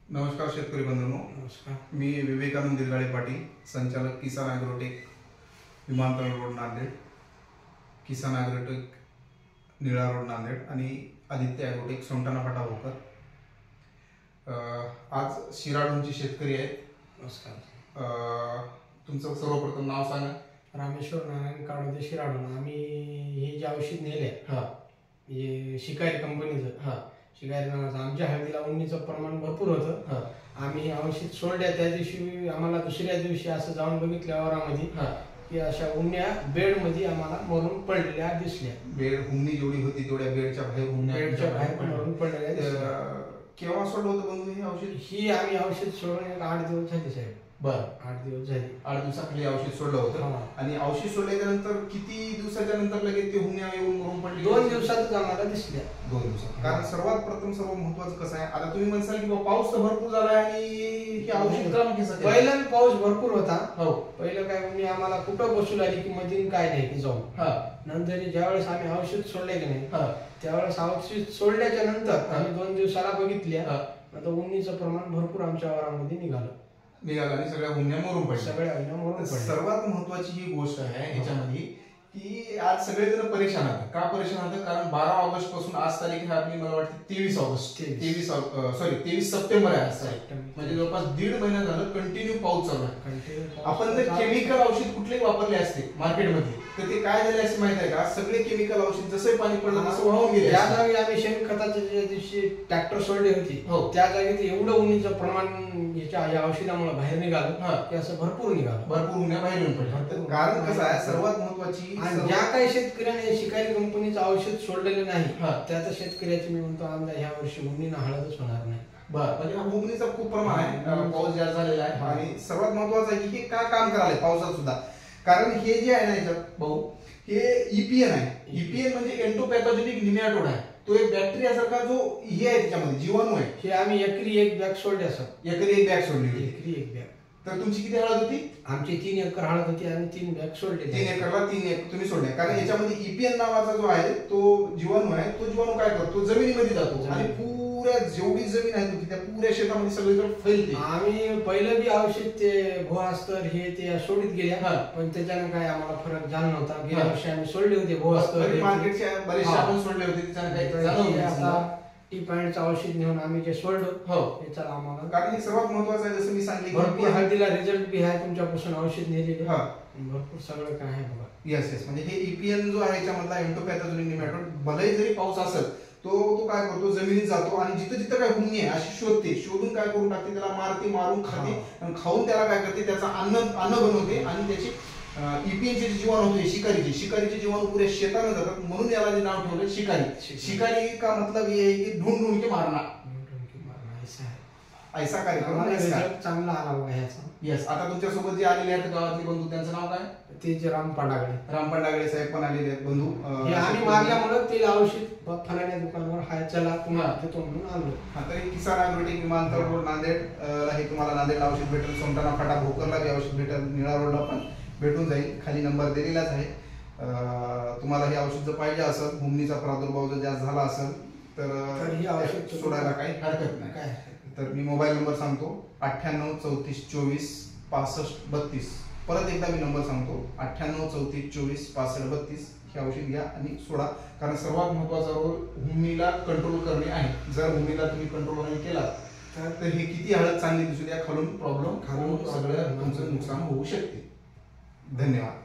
नमस्कार शेतकरी बंधूंनो, नमस्कार. मी विवेकानंद दिलगाळे पाटील, संचालक किसान ॲग्रोटेक, विमानतळ रोड नांदेड, किसान ॲग्रोटेक निळा रोड नांदेड आणि आदित्य ॲग्रोटेक सोमटाणा फाटा भोकर. आज शिराडूंचे शेतकरी आहेत. नमस्कार. तुमचं सर्वप्रथम नाव सांगा. रामेश्वर नारायण काळोदे शिराडून. आम्ही हे जे औषध नेले हे शिकारी कंपनीचं शिकारी नावाचं, आमच्या हळदीला उन्नीचं प्रमाण भरपूर होतं. आम्ही औषध सोडल्या त्या दिवशी आम्हाला दुसऱ्या दिवशी असं जाऊन बघितल्या वावरामध्ये की अशा उन्ह्या बेडमध्ये आम्हाला मरून पडलेल्या दिसल्या. बेड हुमणी जेवढी होती तेवढ्या बेडच्या बाहेर बेडच्या बाहेर मरून पडलेल्या. केव्हा सोडलं होतं बंधू हे औषध? ही आम्ही औषध सोडून 8 दिवस झाले साहेब. बरं, 8 दिवस झाले. 8 दिवसाखाली औषध सोडलं होतं. आणि औषध सोडल्याच्या नंतर किती दिवसाच्या नंतर लगेच ते हुमण्या येऊन मरून पडले? 2 दिवसातच आम्हाला दिसल्या. 2 दिवसात. कारण सर्वात प्रथम सर्व महत्वाचं कसं आहे, आता तुम्ही म्हणसाल की पाऊस तर भरपूर झाला आणि हे औषध काम कसं? पहिला पाऊस भरपूर होता. पहिलं काय म्हणजे आम्हाला कुठं बसू लागली की मध्ये काय नाही की जाऊन. नंतर ज्यावेळेस आम्ही औषध सोडले की नाही त्यावेळेस औषध सोडल्याच्या नंतर आम्ही 2 दिवसाला बघितल्या, आता उन्नीचं प्रमाण भरपूर आमच्या वावरामध्ये निघालं आणि सगळ्या हुमण्या मरून पडल्या. सगळ्या हुमण्या मरून पडल्या. सर्वात महत्वाची ही गोष्ट आहे ह्याच्यामध्ये की आज सगळेजण परेशान आहेत. का परेशान आहेत? कारण 12 ऑगस्ट पासून आज तारीख आहे आपली, मला वाटतं 23 ऑगस्ट 23 सप्टेंबर आहे आज. म्हणजे जवळपास 1.5 महिना झालं कंटिन्यू पाऊस चालू आहे. आपण जर केमिकल औषध कुठलेही वापरले असते मार्केटमध्ये तर ते काय झाले असते माहिती आहे का? सगळे केमिकल औषध जसे पाणी पडलं तसं वाहून गेले. त्या जागी आम्ही शेणखताच्या ज्या दिवशी ट्रॅक्टर सोडली होती त्या जागी एवढं उन्नीचं प्रमाण या औषधामुळे बाहेर निघालं की असं भरपूर निघालं. भरपूर उन्ह्या बाहेर येऊन पडल्या. कारण कसं आहे, सर्वात महत्वाची ज्या काही शेतकऱ्याने शिकारी कंपनीचं औषध सोडलेलं नाही त्या शेतकऱ्याची मी म्हणतो आमदा ह्या वर्षी उन्नीनं हळदच होणार नाही. म्हणजे हुमणीचा खूप प्रमाण आहे, पाऊस जास्त झालेला आहे. आणि सर्वात महत्वाचं आहे की हे काय काम करायला पावसात सुद्धा. कारण हे जे आहे ना याच्यात भाऊ, हे ईपीएन आहे. ईपीएन म्हणजे एंटोपॅथोजेनिक निमॅटोड आहे. तो एक बॅक्टेरिया सारखा जो हे आहे त्याच्यामध्ये जीवाणू आहे. हे आम्ही एकरी 1 बॅग सोडले असं. एकरी 1 बॅग सोडली होती. एकरी 1 बॅग. तर तुमची किती हळद होती? आमची 3 एकर हळद होती आणि 3 बॅग सोडले. 3 एकरला 3 एक तुम्ही सोडले. कारण याच्यामध्ये ईपीएन नावाचा जो आहे तो जीवाणू आहे. तो जीवाणू काय करतो, जमिनीमध्ये जातो आणि पुऱ्या जेवढी जमीन आहे त्या पुऱ्या शेतामध्ये सगळीकडे फैलते. आम्ही पहिलं बी औषध ते घोआस्तर हे ते सोडित गेल्या, पण त्याच्याने काय आम्हाला फरक झाला नव्हता. गेल्या वर्षी आम्ही सोडले होते घोआस्तर, मार्केटच्या बरेचसे आपण सोडले होते, त्याच्याने काही आता टी पॉइंटचं औषध नेऊन आम्ही जे सोडलो त्याचा आम्हाला, कारण हे सर्वात महत्वाचं आहे. जसं मी सांगितलं भरपूर हळदीला रिझल्ट बी आहे तुमच्यापासून औषध नेलेले भरपूर सगळं काय आहे बघा. येस. म्हणजे हे ईपीएन जो आहे याच्यामधला एंटोपॅथोजेनिक निमॅटोड, भलेही जरी पाऊस असेल तो काय करतो, जमिनीत जातो आणि जिथं जिथं काय हुमणी आहे अशी शोधते, शोधून काय करून टाकते, त्याला मारते, मारून खाते आणि खाऊन त्याला काय करते, त्याचा अन्न बनवते आणि त्याची ईपीएनचे जीवाणू होते शिकारीचे जीवाणू पुऱ्या शेताने जातात. म्हणून याला जे नाव ठेवलं शिकारी. शिकारी का मतलब ये है की ढूंढ ढूंढ के मारना. ऐसा कार्यक्रम चांगला आला बघा ह्याचा. येस. आता तुमच्या सोबत जे आलेले आहेत गावातले बंधू, त्यांचं नाव काय? ते जे राम पांडागळे साहेब पण आलेले आहेत बंधू. आम्ही मारल्यामुळे ते औषध फलाण्या दुकानावर हाय चला तुम्हाला देतो म्हणून आलो. तरी किसान ॲग्रोटेक विमानतळ रोड नांदेड हे तुम्हाला नांदेडला औषध भेटेल. सोमटाणा फाटा भोकरला बी औषध भेटेल. निळा रोडला पण भेटून जाईल. खाली नंबर दिलेलाच आहे. तुम्हाला हे औषध जर पाहिजे असेल, हुमणीचा प्रादुर्भाव जर जास्त झाला असेल तर हे औषध सोडायला काही हरकत नाही. तर मी मोबाईल नंबर सांगतो 98 34 24 65 32. परत एकदा मी नंबर सांगतो 98 34 24 65 32. हे औषध घ्या आणि सोडा. कारण सर्वात महत्वाचा रोल हुमणीला कंट्रोल करणे आहे. जर हुमणीला तुम्ही कंट्रोल नाही केला तर हे किती हळद चांगली दिसू द्या, खालून प्रॉब्लेम, खालून सगळं तुमचं नुकसान होऊ शकते. धन्यवाद.